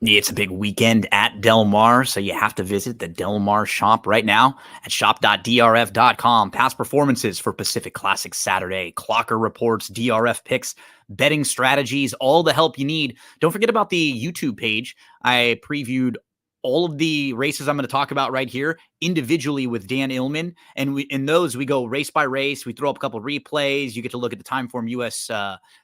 It's a big weekend at Del Mar, so you have to visit the Del Mar shop right now at shop.drf.com. Past performances for Pacific Classic Saturday, clocker reports, DRF picks, betting strategies, all the help you need. Don't forget about the YouTube page. I previewed all of the races I'm going to talk about right here individually with Dan Illman. And in those, we go race by race. We throw up a couple of replays. You get to look at the Timeform US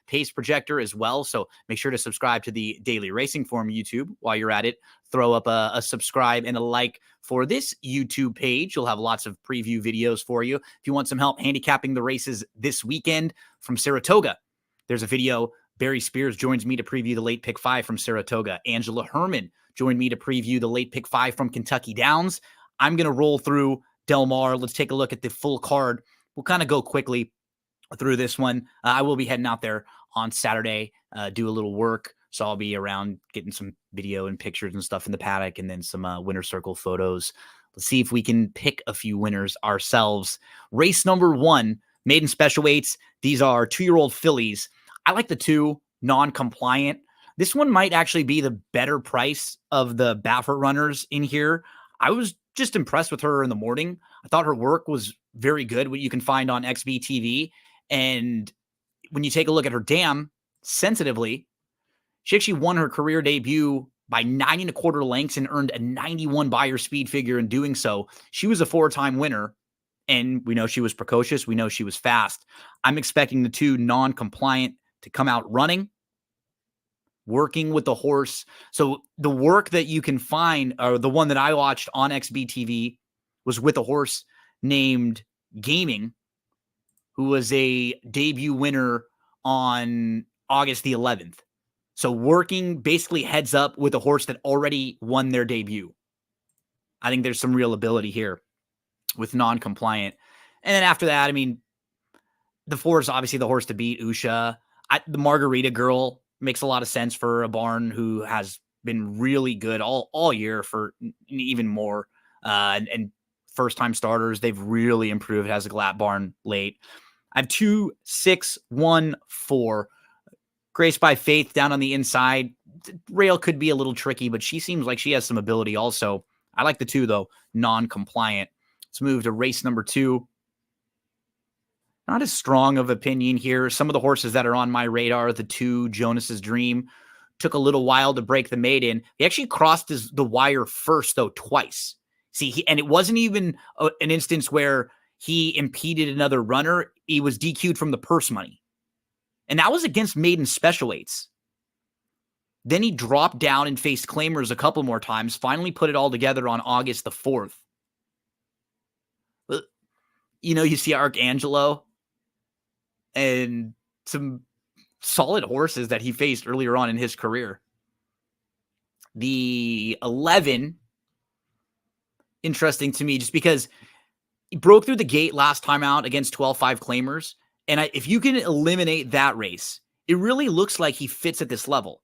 pace projector as well. So make sure to subscribe to the Daily Racing Form YouTube while you're at it. Throw up a subscribe and a like for this YouTube page. You'll have lots of preview videos for you. If you want some help handicapping the races this weekend from Saratoga, there's a video. Barry Spears joins me to preview the late pick 5 from Saratoga. Angela Herman joined me to preview the late pick 5 from Kentucky Downs. I'm going to roll through Del Mar. Let's take a look at the full card. We'll kind of go quickly through this one. I will be heading out there on Saturday, do a little work. So I'll be around getting some video and pictures and stuff in the paddock, and then some winner circle photos. Let's see if we can pick a few winners ourselves. Race number 1, maiden special weights. These are 2-year-old fillies. I like the 2 non-compliant. This one might actually be the better price of the Baffert runners in here. I was just impressed with her in the morning. I thought her work was very good, what you can find on XBTV. And when you take a look at her dam, sensitively, she actually won her career debut by 9 1/4 lengths and earned a 91 Beyer speed figure in doing so. She was a 4-time winner, and we know she was precocious. We know she was fast. I'm expecting the 2 non-compliant to come out running, working with the horse. So the work that you can find, or the one that I watched on XBTV, was with a horse named Gaming, who was a debut winner on August the 11th. So working basically heads up with a horse that already won their debut. I think there's some real ability here with non-compliant. And then after that, I mean, the 4 is obviously the horse to beat, Usha. The Margarita Girl makes a lot of sense for a barn who has been really good all year for even more. And first-time starters, they've really improved as a Glatt barn late. I have 2, 6, 1, 4. Grace by Faith down on the inside. Rail could be a little tricky, but she seems like she has some ability also. I like the 2, though, non-compliant. Let's move to race number 2. Not as strong of opinion here. Some of the horses that are on my radar, the 2, Jonas's Dream, took a little while to break the maiden. He actually crossed the wire first, though, twice. See, and it wasn't even an instance where he impeded another runner. He was DQ'd from the purse money. And that was against maiden special weights. Then he dropped down and faced claimers a couple more times, finally put it all together on August the 4th. You know, you see Arcangelo and some solid horses that he faced earlier on in his career. The 11, interesting to me just because he broke through the gate last time out against 12-5 claimers. And if you can eliminate that race, it really looks like he fits at this level.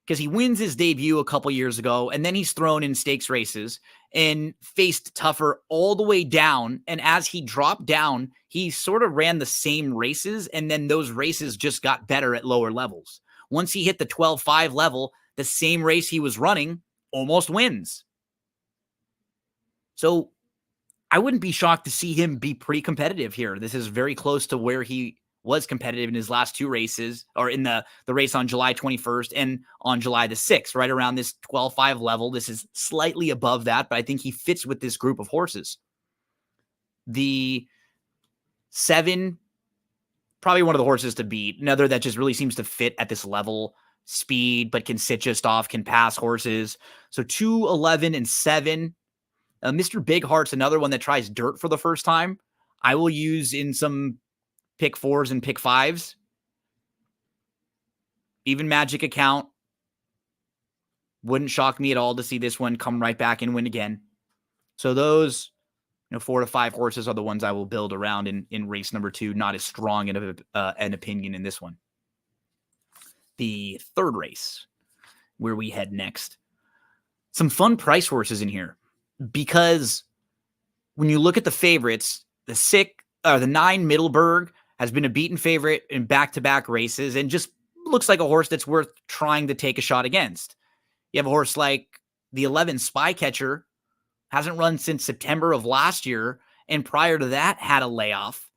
Because he wins his debut a couple years ago, and then he's thrown in stakes races and faced tougher all the way down. And as he dropped down, he sort of ran the same races, and then those races just got better at lower levels. Once he hit the 12-5 level, the same race he was running almost wins. So I wouldn't be shocked to see him be pretty competitive here. This is very close to where he was competitive in his last 2 races, or in the race on July 21st and on July the 6th, right around this 12-5 level. This is slightly above that, but I think he fits with this group of horses. The 7, probably one of the horses to beat. Another that just really seems to fit at this level. Speed, but can sit just off, can pass horses. So 2, 11, and 7. Mr. Big Heart's another one that tries dirt for the first time. I will use in some pick 4s and pick 5s. Even Magic Account. Wouldn't shock me at all to see this one come right back and win again. So those 4 to 5 horses are the ones I will build around in race number 2. Not as strong in an opinion in this one. The 3rd race, where we head next. Some fun price horses in here. Because when you look at the favorites, the 9 Middleburg has been a beaten favorite in back-to-back races and just looks like a horse that's worth trying to take a shot against. You have a horse like the 11 Spycatcher, hasn't run since September of last year, and prior to that had a layoff.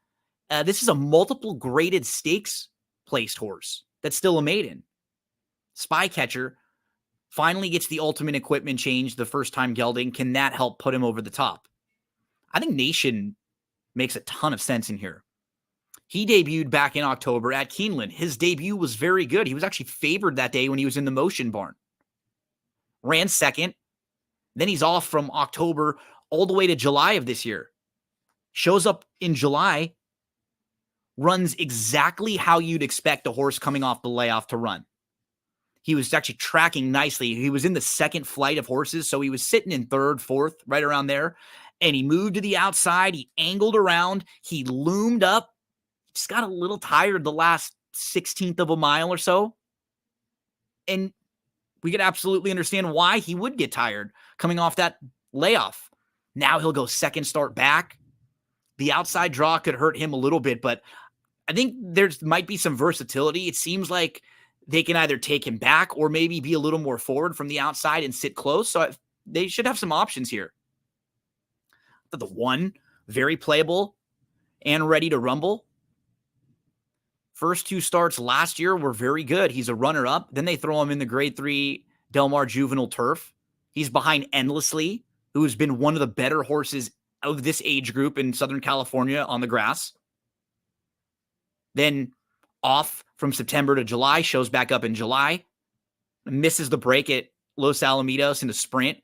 This is a multiple graded stakes placed horse that's still a maiden. Spycatcher finally gets the ultimate equipment change the first time gelding. Can that help put him over the top? I think Nation makes a ton of sense in here. He debuted back in October at Keeneland. His debut was very good. He was actually favored that day when he was in the Motion Barn. Ran second. Then he's off from October all the way to July of this year. Shows up in July, runs exactly how you'd expect a horse coming off the layoff to run. He was actually tracking nicely. He was in the second flight of horses, so he was sitting in third, fourth, right around there. And he moved to the outside. He angled around. He loomed up. Just got a little tired the last 16th of a mile or so. And we could absolutely understand why he would get tired coming off that layoff. Now he'll go second start back. The outside draw could hurt him a little bit, but I think there might be some versatility. It seems like they can either take him back or maybe be a little more forward from the outside and sit close. So they should have some options here. The 1, very playable and ready to rumble. First 2 starts last year were very good. He's a runner-up. Then they throw him in the Grade 3 Del Mar Juvenile Turf. He's behind Endlessly, who has been one of the better horses of this age group in Southern California on the grass. Then off from September to July, shows back up in July, misses the break at Los Alamitos in the sprint,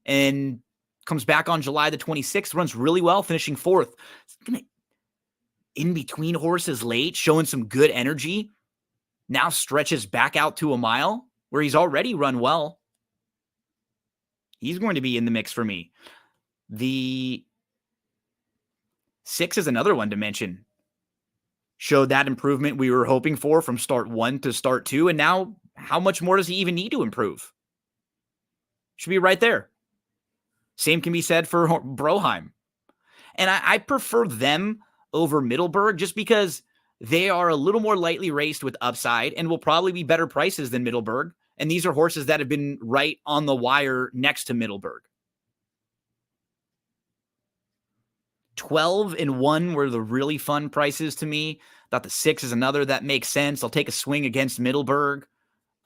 and comes back on July the 26th, runs really well, finishing 4th. In between horses late, showing some good energy. Now stretches back out to a mile where he's already run well. He's going to be in the mix for me. The 6 is another one to mention. Showed that improvement we were hoping for from start 1 to start 2. And now how much more does he even need to improve? Should be right there. Same can be said for Broheim. And I prefer them over Middleburg just because they are a little more lightly raced with upside and will probably be better prices than Middleburg. And these are horses that have been right on the wire next to Middleburg. 12 and 1 were the really fun prices to me. Thought the 6 is another that makes sense. I'll take a swing against Middleburg.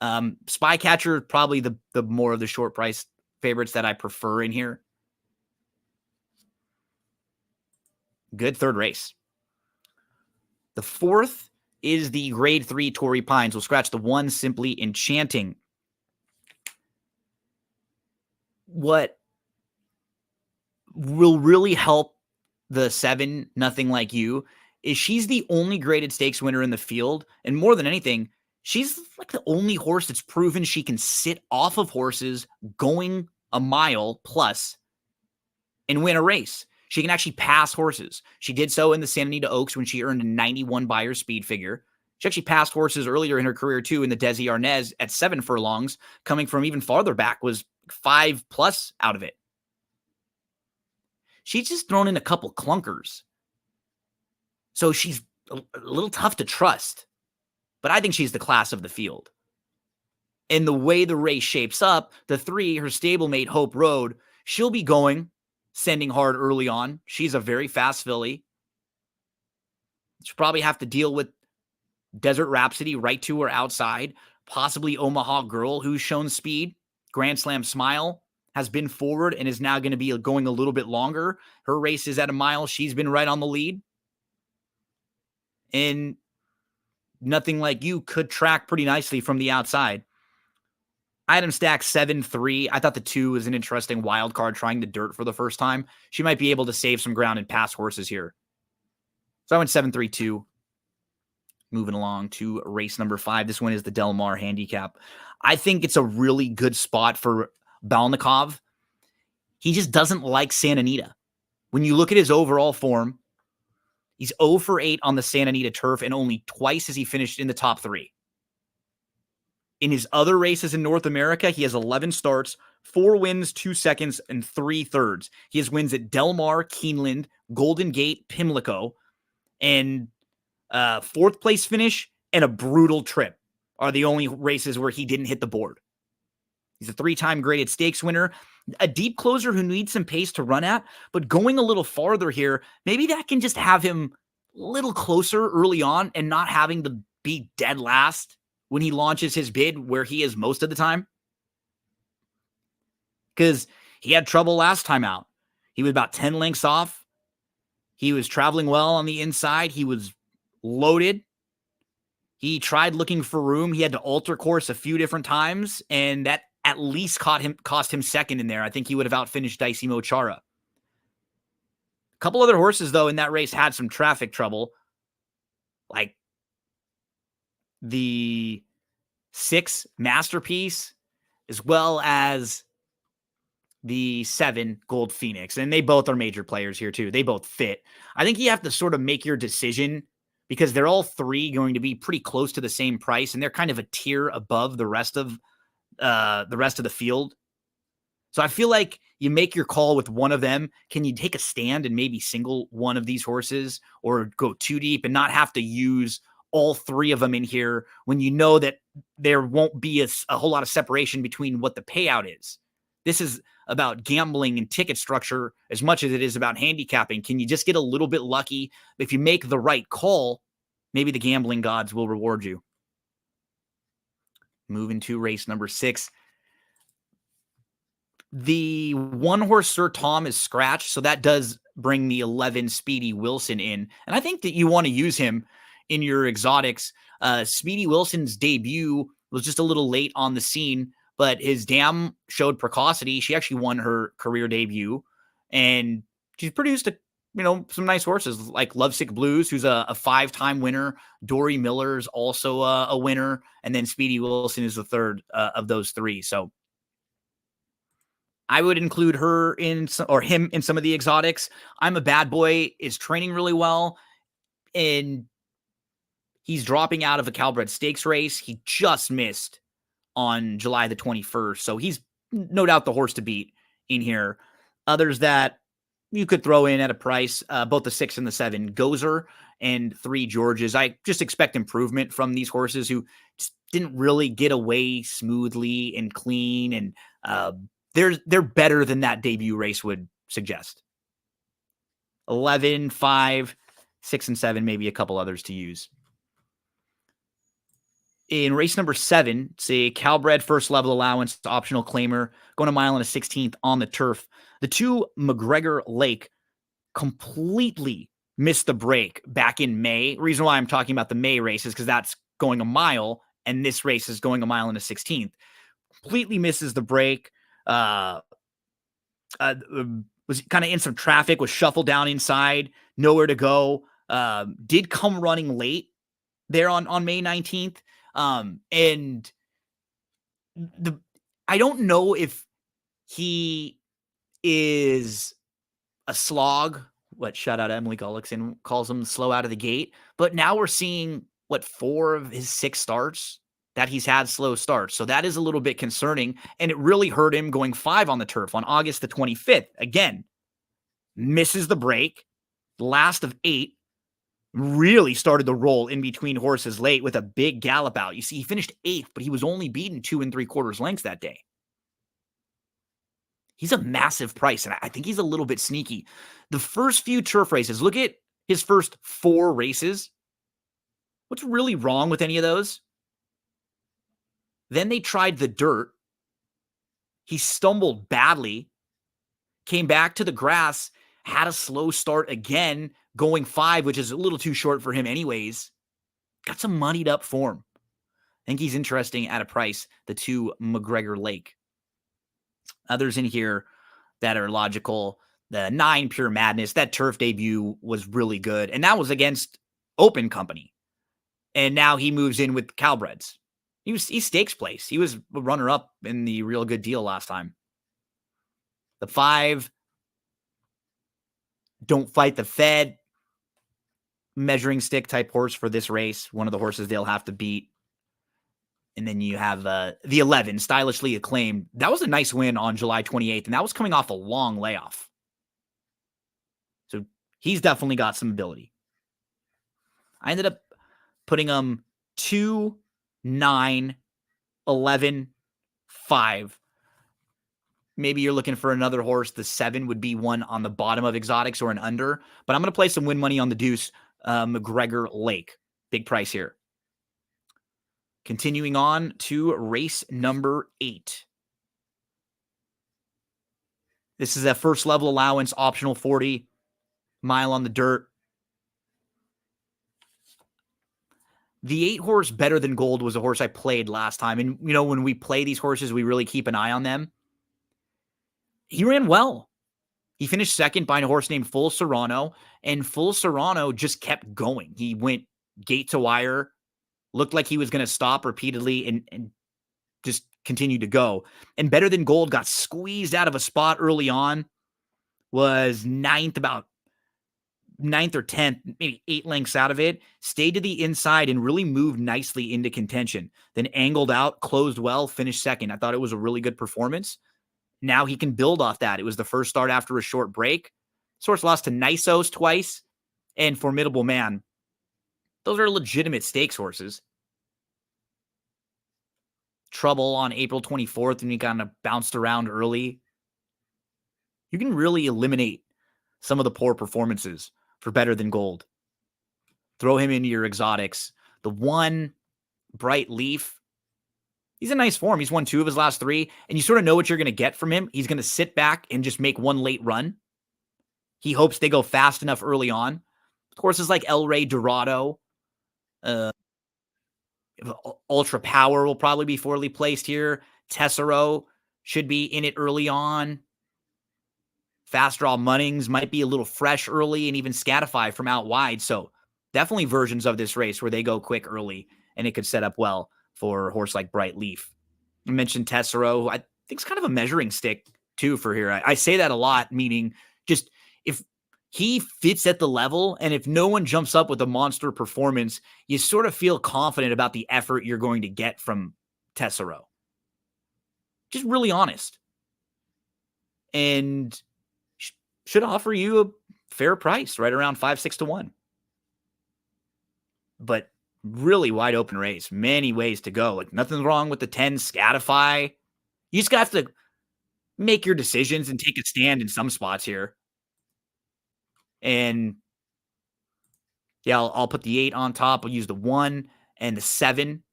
Spycatcher, probably the more of the short price favorites that I prefer in here. Good third race. The 4th is the Grade 3 Torrey Pines. We'll scratch the 1, Simply Enchanting. What will really help the 7, Nothing Like You, is she's the only graded stakes winner in the field. And more than anything, she's like the only horse that's proven she can sit off of horses going a mile plus and win a race. She can actually pass horses. She did so in the Santa Anita Oaks when she earned a 91 Beyer speed figure. She actually passed horses earlier in her career too in the Desi Arnaz at 7 furlongs, coming from even farther back, was 5+ out of it. She's just thrown in a couple clunkers. So she's a little tough to trust. But I think she's the class of the field. And the way the race shapes up, the 3, her stablemate Hope Road, she'll be going, sending hard early on. She's a very fast filly. She'll probably have to deal with Desert Rhapsody right to her outside. Possibly Omaha Girl, who's shown speed. Grand Slam Smile has been forward and is now going to be going a little bit longer. Her race is at a mile. She's been right on the lead. And Nothing Like You could track pretty nicely from the outside. Item stack 7-3. I thought the 2 was an interesting wild card trying the dirt for the first time. She might be able to save some ground and pass horses here. So I went 7-3-2. Moving along to race number 5. This one is the Del Mar handicap. I think it's a really good spot for Balnikov. He just doesn't like Santa Anita. When you look at his overall form, he's 0 for 8 on the Santa Anita turf, and only twice has he finished in the top 3. In his other races in North America, he has 11 starts, 4 wins, 2 seconds, and 3 thirds. He has wins at Del Mar, Keeneland, Golden Gate, Pimlico, and 4th place finish and a brutal trip are the only races where he didn't hit the board. He's a 3-time graded stakes winner, a deep closer who needs some pace to run at, but going a little farther here, maybe that can just have him a little closer early on and not having to be dead last when he launches his bid where he is most of the time. Because he had trouble last time out. He was about 10 lengths off. He was traveling well on the inside. He was loaded. He tried looking for room. He had to alter course a few different times, and that at least cost him second in there. I think he would have outfinished Dicey Mochara. A couple other horses, though, in that race had some traffic trouble, like the 6 Masterpiece, as well as the 7 Gold Phoenix. And they both are major players here, too. They both fit. I think you have to sort of make your decision because they're all 3 going to be pretty close to the same price, and they're kind of a tier above the rest of the field. So I feel like you make your call with one of them. Can you take a stand and maybe single one of these horses or go too deep and not have to use all 3 of them in here when you know that there won't be a whole lot of separation between what the payout is? This is about gambling and ticket structure as much as it is about handicapping. Can you just get a little bit lucky? If you make the right call, maybe the gambling gods will reward you. Moving to race number 6. The 1 horse Sir Tom is scratched, so that does bring the 11 Speedy Wilson in. And I think that you want to use him in your exotics. Speedy Wilson's debut was just a little late on the scene, but his dam showed precocity. She actually won her career debut, and she's produced some nice horses like Lovesick Blues, who's a 5-time winner. Dory Miller's also a winner, and then Speedy Wilson is the third of those 3. So I would include him in some of the exotics. I'm a Bad Boy is training really well, and he's dropping out of a Calbred Stakes race. He just missed on July the 21st, so he's no doubt the horse to beat in here. Others that you could throw in at a price, both the 6 and the 7, Gozer and 3 Georges. I just expect improvement from these horses who just didn't really get away smoothly and clean, and they're better than that debut race would suggest. 11, 5, 6, and 7, maybe a couple others to use. In race number 7, it's a Calbred first level allowance, optional claimer, going a mile and a 16th on the turf. The 2 McGregor Lake completely missed the break back in May. The reason why I'm talking about the May race is because that's going a mile, and this race is going a mile and a 16th. Completely misses the break. Was kind of in some traffic, was shuffled down inside, nowhere to go. Did come running late there on May 19th. And I don't know if he is a slog, what shout out Emily Gullickson calls him, slow out of the gate. But now we're seeing 4 of his 6 starts that he's had slow starts. So that is a little bit concerning. And it really hurt him going 5 on the turf on August the 25th. Again, misses the break, last of 8. Really started the roll in between horses late with a big gallop out. You see, he finished 8th, but he was only beaten 2 3/4 lengths that day. He's a massive price, and I think he's a little bit sneaky. The first few turf races, look at his first 4 races. What's really wrong with any of those? Then they tried the dirt. He stumbled badly, came back to the grass, had a slow start again, going 5, which is a little too short for him anyways. Got some muddied up form. I think he's interesting at a price, the 2 McGregor Lake. Others in here that are logical, the 9 Pure Madness, that turf debut was really good, and that was against Open Company. And now he moves in with Calbreds. He's stakes place. He was a runner-up in the Real Good Deal last time. The 5, Don't Fight the Fed, measuring stick type horse for this race, one of the horses they'll have to beat. And then you have the 11, Stylishly Acclaimed. That was a nice win on July 28th, and that was coming off a long layoff. So he's definitely got some ability. I ended up putting him 2, 9, 11, 5 maybe you're looking for another horse. The 7 would be one on the bottom of exotics or an under, but I'm going to play some win money on the deuce. McGregor Lake, big price here. Continuing on to race number 8. This is a first level allowance, optional 40, mile on the dirt. The 8 horse Better Than Gold was a horse I played last time. And, when we play these horses, we really keep an eye on them. He ran well. He finished second by a horse named Full Serrano, and Full Serrano just kept going. He went gate to wire, looked like he was going to stop repeatedly and just continued to go. And Better Than Gold got squeezed out of a spot early on, was about 9th or 10th, maybe 8 lengths out of it, stayed to the inside and really moved nicely into contention. Then angled out, closed well, finished second. I thought it was a really good performance. Now he can build off that. It was the first start after a short break. Source lost to Nisos twice and Formidable Man. Those are legitimate stakes horses. Trouble on April 24th when he kind of bounced around early. You can really eliminate some of the poor performances for Better Than Gold. Throw him into your exotics. The 1, Bright Leaf, he's in nice form. He's won 2 of his last 3, and you sort of know what you're going to get from him. He's going to sit back and just make one late run. He hopes they go fast enough early on. Horses like El Rey Dorado, Ultra Power will probably be poorly placed here. Tessero should be in it early on. Fast Draw Munnings might be a little fresh early, and even Scatify from out wide. So definitely versions of this race where they go quick early, and it could set up well for a horse like Bright Leaf. I mentioned Tessero. I think it's kind of a measuring stick too for here. I say that a lot, meaning just if he fits at the level and if no one jumps up with a monster performance, you sort of feel confident about the effort you're going to get from Tessero. Just really honest. And should offer you a fair price, right around 5-6 to 1. But really wide open race, many ways to go. Like nothing wrong with the 10 Scatify. You just have to make your decisions and take a stand in some spots here. And yeah, I'll put the 8 on top. I'll use the 1 and the 7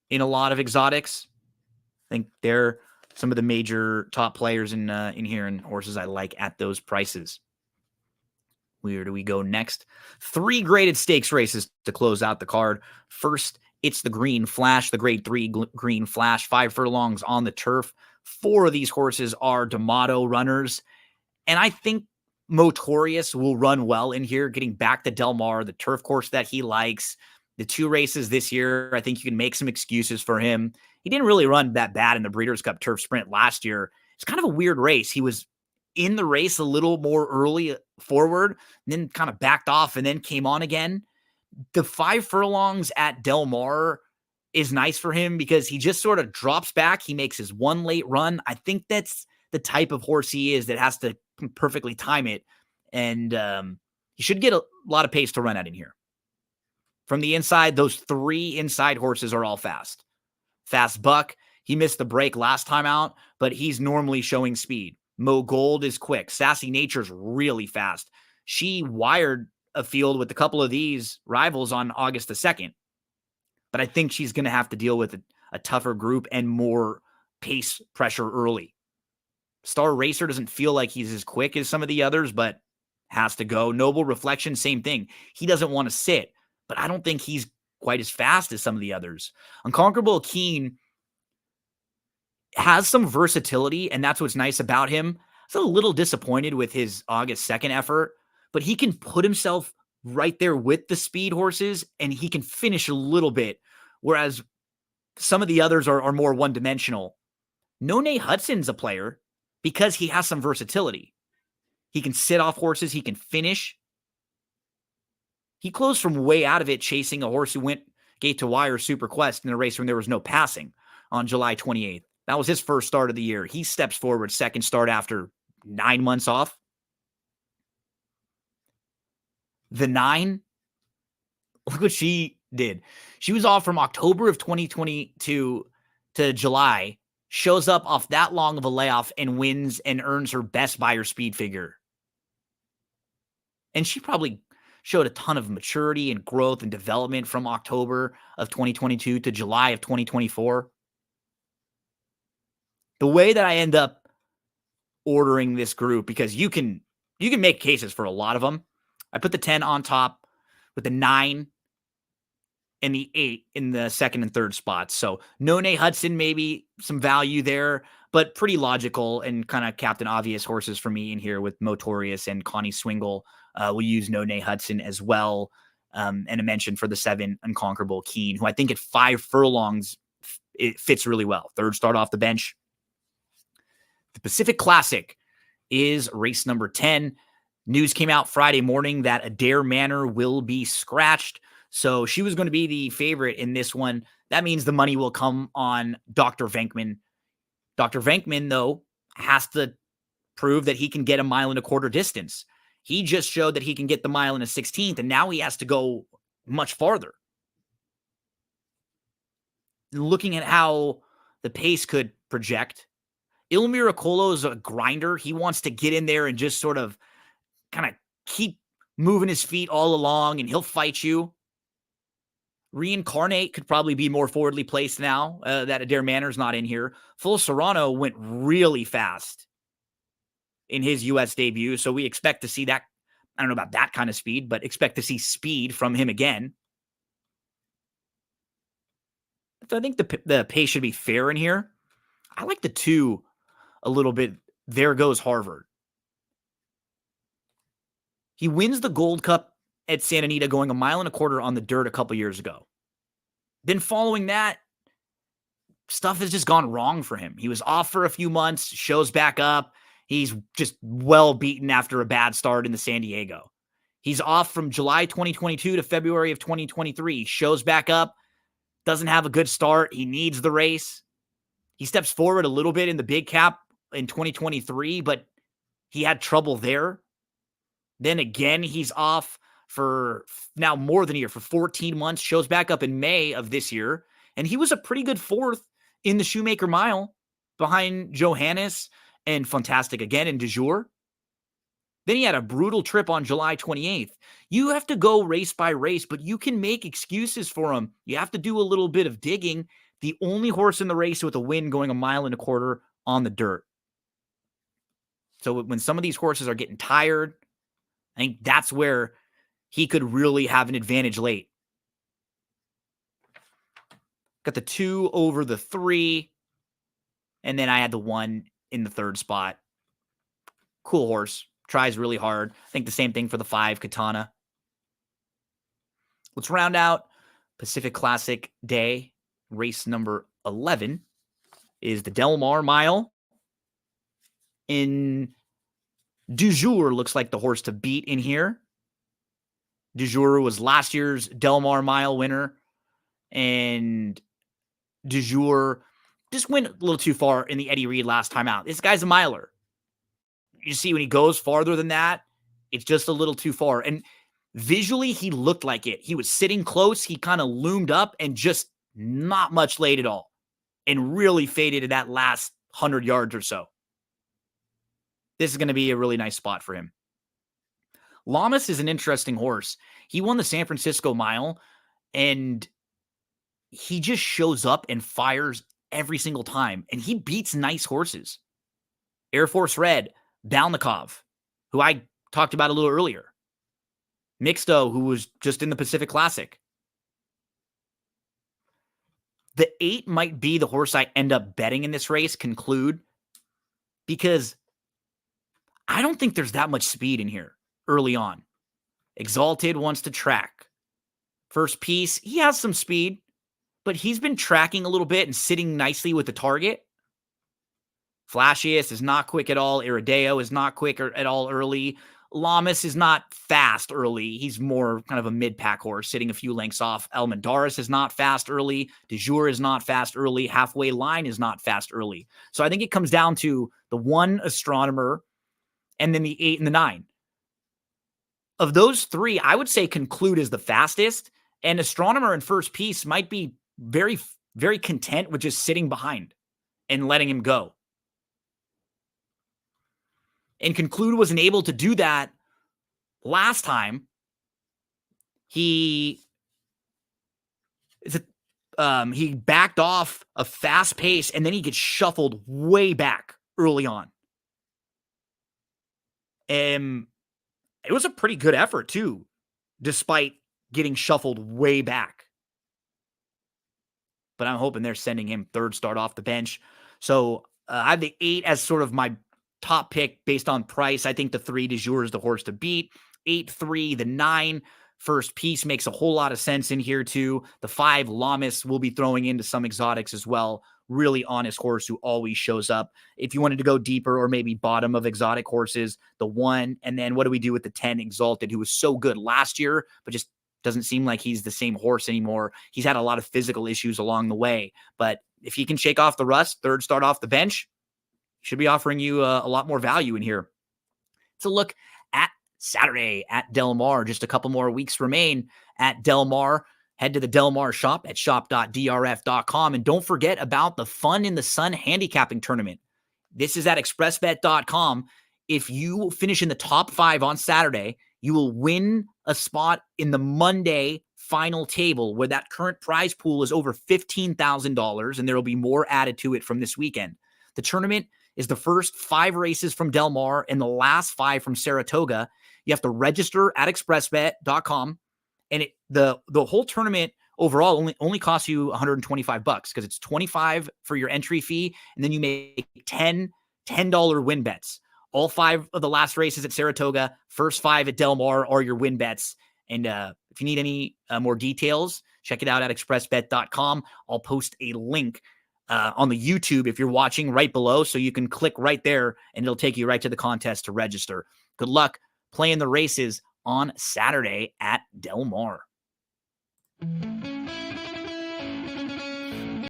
in a lot of exotics. I think they're some of the major top players in here and horses I like at those prices. Where do we go next? 3 graded stakes races to close out the card. First, it's the Green Flash, the grade 3 Green Flash, 5 furlongs on the turf. 4 of these horses are D'Amato runners. And I think Motorius will run well in here, getting back to Del Mar, the turf course that he likes. The 2 races this year, I think you can make some excuses for him. He didn't really run that bad in the Breeders' Cup Turf Sprint last year. It's kind of a weird race. He was in the race a little more early forward, then kind of backed off and then came on again. The 5 furlongs at Del Mar is nice for him because he just sort of drops back. He makes his 1 late run. I think that's the type of horse he is that has to perfectly time it. And he should get a lot of pace to run at in here. From the inside, those 3 inside horses are all fast. Fast Buck, he missed the break last time out, but he's normally showing speed. Mo Gold is quick. Sassy Nature's really fast. She wired a field with a couple of these rivals on August the 2nd. But I think she's going to have to deal with a tougher group and more pace pressure early. Star Racer doesn't feel like he's as quick as some of the others, but has to go. Noble Reflection, same thing. He doesn't want to sit, but I don't think he's quite as fast as some of the others. Unconquerable Keen has some versatility, and that's what's nice about him. I was a little disappointed with his August 2nd effort, but he can put himself right there with the speed horses, and he can finish a little bit, whereas some of the others are more one-dimensional. None Hudson's a player because he has some versatility. He can sit off horses. He can finish. He closed from way out of it chasing a horse who went gate to wire Super Quest in a race when there was no passing on July 28th. That was his first start of the year. He steps forward, second start after 9 months off. The 9, look what she did. She was off from October of 2022 to July. shows up off that long of a layoff and wins and earns her best buyer speed figure. And she probably showed a ton of maturity and growth and development from October of 2022 to July of 2024. The way that I end up ordering this group, because you can make cases for a lot of them. I put the 10 on top with the 9 and the 8 in the second and third spots. So None Hudson, maybe some value there, but pretty logical and kind of Captain Obvious horses for me in here with Motorius and Connie Swingle. We'll use None Hudson as well. And a mention for the 7 Unconquerable Keen, who I think at 5 furlongs, it fits really well. Third start off the bench. The Pacific Classic is race number 10. News came out Friday morning that Adair Manor will be scratched. So she was going to be the favorite in this one. That means the money will come on Dr. Venkman. Dr. Venkman, though, has to prove that he can get a 1.25 mile distance. He just showed that he can get the 1 mile and a 16th, and now he has to go much farther. Looking at how the pace could project, Il Miracolo is a grinder. He wants to get in there and just sort of kind of keep moving his feet all along, and he'll fight you. Reincarnate could probably be more forwardly placed now that Adair Manor's not in here. Full Serrano went really fast in his U.S. debut, so we expect to see that. I don't know about that kind of speed, but expect to see speed from him again. So I think the pace should be fair in here. I like the 2 a little bit. There Goes Harvard. He wins the Gold Cup at Santa Anita going 1.25 miles on the dirt a couple years ago. Then following that, stuff has just gone wrong for him. He was off for a few months, shows back up. He's just well beaten after a bad start in the San Diego. He's off from July 2022 to February of 2023. Shows back up, doesn't have a good start. He needs the race. He steps forward a little bit in the big cap in 2023, but he had trouble there. Then again, he's off for now more than a year, for 14 months, shows back up in May of this year. And he was a pretty good 4th in the Shoemaker Mile behind Johannes and Fantastic again in Du Jour. Then he had a brutal trip on July 28th. You have to go race by race, but you can make excuses for him. You have to do a little bit of digging. The only horse in the race with a win going 1.25 miles on the dirt. So when some of these horses are getting tired, I think that's where he could really have an advantage late. Got the 2 over the 3. And then I had the 1 in the third spot. Cool horse. Tries really hard. I think the same thing for the 5, Katana. Let's round out Pacific Classic Day. Race number 11 is the Del Mar Mile. In Du Jour looks like the horse to beat in here. Du Jour was last year's Del Mar Mile winner. And Du Jour just went a little too far in the Eddie Reed last time out. This guy's a miler. You see, when he goes farther than that, it's just a little too far. And visually, he looked like it. He was sitting close. He kind of loomed up and just not much laid at all. And really faded in that last 100 yards or so. This is going to be a really nice spot for him. Lamas is an interesting horse. He won the San Francisco Mile, and he just shows up and fires every single time. And he beats nice horses. Air Force Red, Balnikov, who I talked about a little earlier. Mixto, who was just in the Pacific Classic. The 8 might be the horse I end up betting in this race, Conclude, because I don't think there's that much speed in here early on. Exalted wants to track. First Piece, he has some speed, but he's been tracking a little bit and sitting nicely with the target. Flashiest is not quick at all. Irideo is not quick at all early. Lamas is not fast early. He's more kind of a mid-pack horse, sitting a few lengths off. Almendaris is not fast early. Du Jour is not fast early. Halfway Line is not fast early. So I think it comes down to the 1 Astronomer and then the 8 and the 9. Of those 3, I would say Conclude is the fastest, and Astronomer and First Piece might be very, very content with just sitting behind and letting him go. And Conclude wasn't able to do that last time. He backed off a fast pace, and then he gets shuffled way back early on. And it was a pretty good effort, too, despite getting shuffled way back. But I'm hoping they're sending him third start off the bench. So I have the 8 as sort of my top pick based on price. I think the 3 de jour is the horse to beat. 8-3, the 9 First Piece makes a whole lot of sense in here too. The 5 Lamas will be throwing into some exotics as well. Really honest horse who always shows up. If you wanted to go deeper or maybe bottom of exotic horses, the 1, and then what do we do with the 10 Exalted, who was so good last year, but just doesn't seem like he's the same horse anymore. He's had a lot of physical issues along the way, but if he can shake off the rust, third start off the bench, should be offering you a lot more value in here. It's a look at Saturday at Del Mar. Just a couple more weeks remain at Del Mar. Head to the Del Mar shop at shop.drf.com. And don't forget about the Fun in the Sun handicapping tournament. This is at expressbet.com. If you finish in the top 5 on Saturday, you will win a spot in the Monday final table where that current prize pool is over $15,000, and there will be more added to it from this weekend. The tournament is the first 5 races from Del Mar and the last 5 from Saratoga. You have to register at expressbet.com, and the whole tournament overall only costs you $125 because it's $25 for your entry fee, and then you make $10 win bets. All 5 of the last races at Saratoga, first 5 at Del Mar are your win bets. And if you need any more details, check it out at expressbet.com. I'll post a link on the YouTube if you're watching right below, so you can click right there and it'll take you right to the contest to register. Good luck playing the races on Saturday at Del Mar.